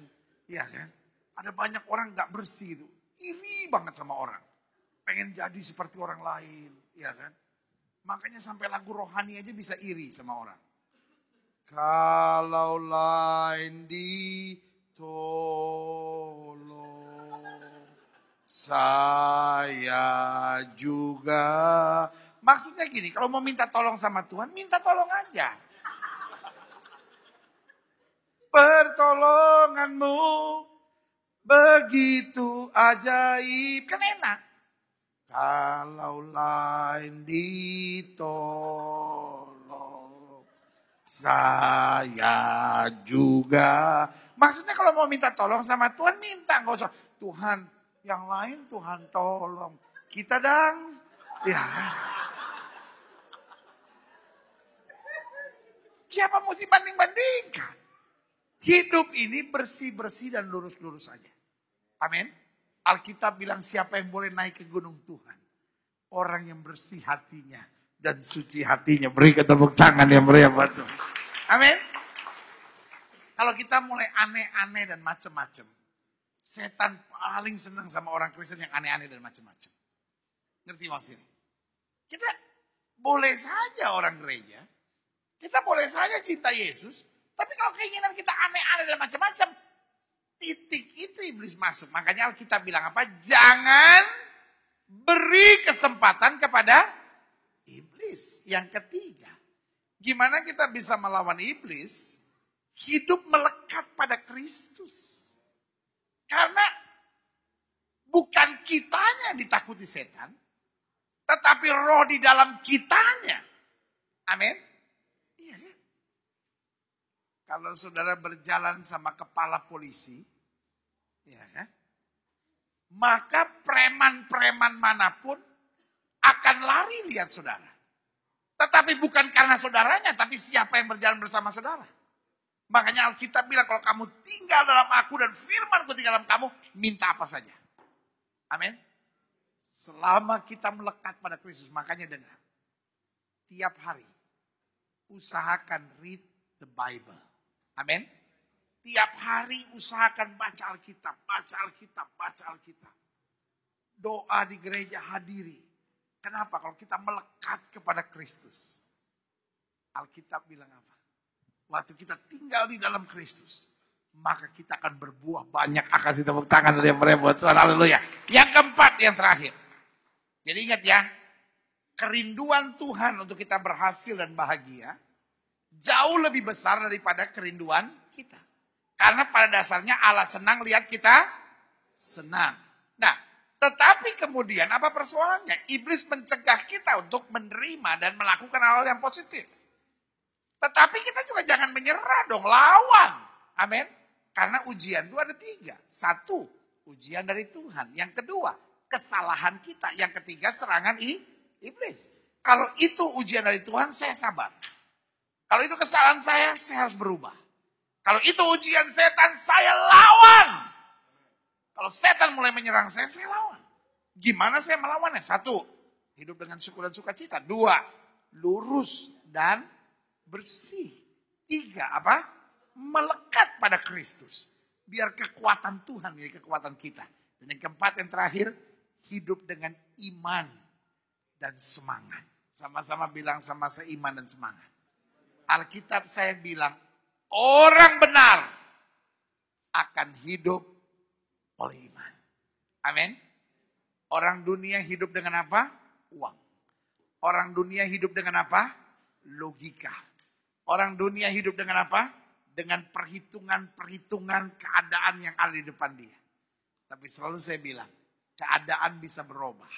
Ya kan? Ada banyak orang gak bersih itu. Iri banget sama orang. Pengen jadi seperti orang lain. Ya kan? Makanya sampai lagu rohani aja bisa iri sama orang. Kalau lain ditolong, saya juga. Maksudnya gini, kalau mau minta tolong sama Tuhan, minta tolong aja. Pertolonganmu begitu ajaib, kan enak. Kalau lain ditolong, saya juga. Maksudnya kalau mau minta tolong sama Tuhan, minta. Nggak usah, Tuhan, yang lain Tuhan tolong. Kita dang. Ya. Siapa mesti banding-bandingkan? Hidup ini bersih-bersih dan lurus-lurus saja. Amin. Alkitab bilang siapa yang boleh naik ke gunung Tuhan? Orang yang bersih hatinya dan suci hatinya. Beri tepuk tangan yang meriah buat Tuhan. Amin. Kalau kita mulai aneh-aneh dan macam-macam, setan paling senang sama orang Kristen yang aneh-aneh dan macam-macam. Ngerti maksudnya? Kita boleh saja orang gereja, kita boleh saja cinta Yesus, tapi kalau keinginan kita aneh-aneh dan macam-macam, titik itu iblis masuk. Makanya Alkitab bilang apa? Jangan beri kesempatan kepada iblis. Yang ketiga, gimana kita bisa melawan iblis? Hidup melekat pada Kristus. Karena bukan kitanya yang ditakuti setan, tetapi roh di dalam kitanya. Amin. Iya ya. Kalau saudara berjalan sama kepala polisi, ya kan? Maka preman-preman manapun akan lari lihat saudara. Tetapi bukan karena saudaranya, tapi siapa yang berjalan bersama saudara. Makanya Alkitab bilang kalau kamu tinggal dalam aku dan firmanku tinggal dalam kamu, minta apa saja. Amin. Selama kita melekat pada Kristus, makanya dengar. Tiap hari, usahakan read the Bible. Amin. Tiap hari usahakan baca Alkitab, baca Alkitab, baca Alkitab. Doa di gereja hadiri. Kenapa? Kalau kita melekat kepada Kristus. Alkitab bilang apa? Waktu kita tinggal di dalam Kristus, maka kita akan berbuah banyak. Kasih tepuk tangan dari yang buat Tuhan. Haleluya. Yang keempat, yang terakhir. Jadi ingat ya, kerinduan Tuhan untuk kita berhasil dan bahagia jauh lebih besar daripada kerinduan kita. Karena pada dasarnya Allah senang lihat kita senang. Nah, tetapi kemudian apa persoalannya? Iblis mencegah kita untuk menerima dan melakukan hal yang positif. Tetapi kita juga jangan menyerah dong, lawan. Amin. Karena ujian itu ada 3. 1, ujian dari Tuhan. Yang kedua, kesalahan kita. Yang ketiga, serangan iblis. Kalau itu ujian dari Tuhan, saya sabar. Kalau itu kesalahan saya harus berubah. Kalau itu ujian setan, saya lawan. Kalau setan mulai menyerang saya lawan. Gimana saya melawannya? 1, hidup dengan syukur dan sukacita. 2, lurus dan bersih. 3, apa? Melekat pada Kristus. Biar kekuatan Tuhan menjadi kekuatan kita. Dan yang keempat, yang terakhir, hidup dengan iman dan semangat. Sama-sama bilang sama saya iman dan semangat. Alkitab saya bilang, orang benar akan hidup oleh iman. Amin. Orang dunia hidup dengan apa? Uang. Orang dunia hidup dengan apa? Logika. Orang dunia hidup dengan apa? Dengan perhitungan-perhitungan keadaan yang ada di depan dia. Tapi selalu saya bilang, keadaan bisa berubah.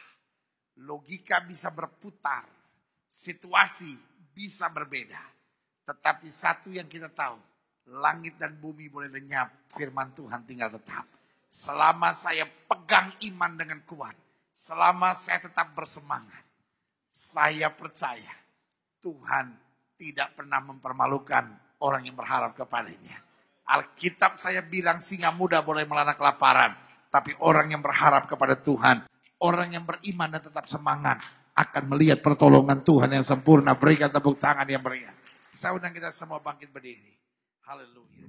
Logika bisa berputar. Situasi bisa berbeda. Tetapi satu yang kita tahu, langit dan bumi boleh lenyap, firman Tuhan tinggal tetap. Selama saya pegang iman dengan kuat, selama saya tetap bersemangat, saya percaya Tuhan tidak pernah mempermalukan orang yang berharap kepadanya. Alkitab saya bilang singa muda boleh melana kelaparan, tapi orang yang berharap kepada Tuhan, orang yang beriman dan tetap semangat, akan melihat pertolongan Tuhan yang sempurna. Berikan tepuk tangan yang meriah. Saya undang kita semua bangkit berdiri. Haleluya.